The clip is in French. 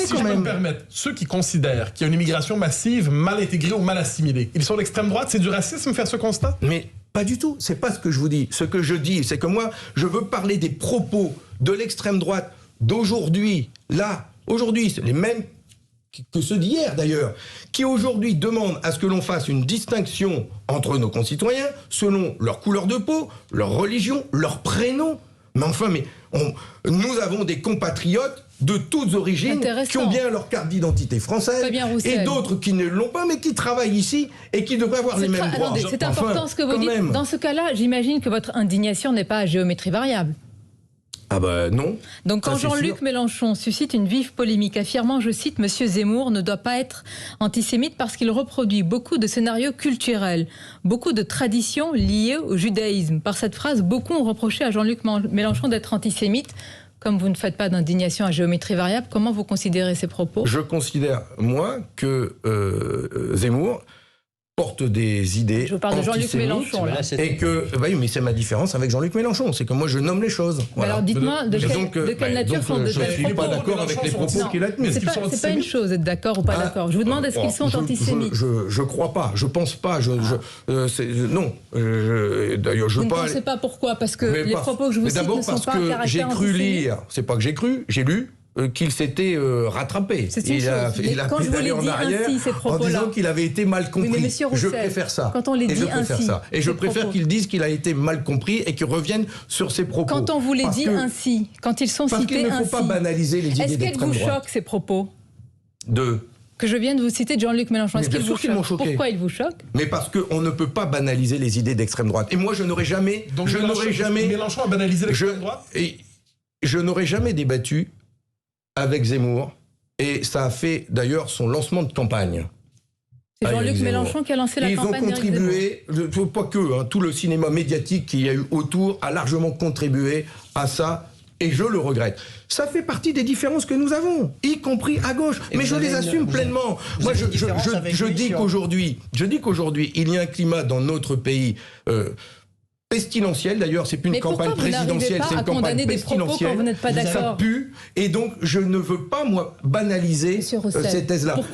si je peux me permettre, ceux qui considèrent qu'il y a une immigration massive, mal intégrée ou mal assimilée, ils sont d'extrême droite, c'est du racisme faire ce constat? Mais pas du tout, c'est pas ce que je vous dis. Ce que je dis, c'est que moi, je veux parler des propos de l'extrême droite d'aujourd'hui, là, aujourd'hui, c'est les mêmes que ceux d'hier d'ailleurs, qui aujourd'hui demandent à ce que l'on fasse une distinction entre nos concitoyens selon leur couleur de peau, leur religion, leur prénom. Mais enfin, nous avons des compatriotes de toutes origines qui ont bien leur carte d'identité française et d'autres qui ne l'ont pas mais qui travaillent ici et qui devraient avoir les mêmes droits. C'est important ce que vous dites. Même. Dans ce cas-là, j'imagine que votre indignation n'est pas à géométrie variable. Ah ben non. Donc quand Jean-Luc Mélenchon suscite une vive polémique affirmant, je cite, « Monsieur Zemmour ne doit pas être antisémite parce qu'il reproduit beaucoup de scénarios culturels, beaucoup de traditions liées au judaïsme ». Par cette phrase, beaucoup ont reproché à Jean-Luc Mélenchon d'être antisémite. Comme vous ne faites pas d'indignation à géométrie variable, comment vous considérez ces propos? Je considère, moi, que Zemmour porte des idées. Je vous parle de Jean-Luc Mélenchon. Là. Et que, oui, mais c'est ma différence avec Jean-Luc Mélenchon, c'est que moi je nomme les choses. Voilà. Alors dites-moi de quelle nature sont de tels propos. Je ne suis pas d'accord avec les propos qu'il a tenus. C'est pas une chose d'être d'accord ou pas d'accord. Je vous demande est-ce qu'ils sont antisémites. Je crois pas, je pense pas. Non. D'ailleurs, vous ne pensez pas pourquoi? Parce que les propos que je vous cite ne sont pas à caractère j'ai cru lire, c'est pas que j'ai cru, j'ai lu qu'il s'était rattrapé. Il a pédalé en arrière en disant qu'il avait été mal compris. Oui, mais je préfère ça. Quand on les dit ainsi, et je préfère qu'ils disent qu'il a été mal compris et qu'ils reviennent sur ses propos. Quand on vous les dit ainsi, quand ils sont cités ainsi... Parce qu'il ne faut pas banaliser les idées d'extrême droite. Est-ce qu'elles vous choquent, ces propos que je viens de vous citer de Jean-Luc Mélenchon? Bien sûr qu'ils m'ont choqué. Pourquoi ils vous choquent? Mais parce qu'on ne peut pas banaliser les idées d'extrême droite. Et moi, je n'aurais jamais... Donc Mélenchon a banalisé l'extrême droite? Je n'aurais jamais débattu avec Zemmour, et ça a fait d'ailleurs son lancement de campagne. C'est Jean-Luc Mélenchon qui a lancé la campagne. Ils ont contribué, pas que, tout le cinéma médiatique qu'il y a eu autour a largement contribué à ça, et je le regrette. Ça fait partie des différences que nous avons, y compris à gauche, mais je les assume pleinement. Moi, je dis qu'aujourd'hui, il y a un climat dans notre pays pestilentielle, d'ailleurs, c'est plus une campagne présidentielle, c'est une campagne pestilentielle. Quand vous n'êtes pas d'accord. Ça pue, et donc je ne veux pas, moi, banaliser ces thèses-là.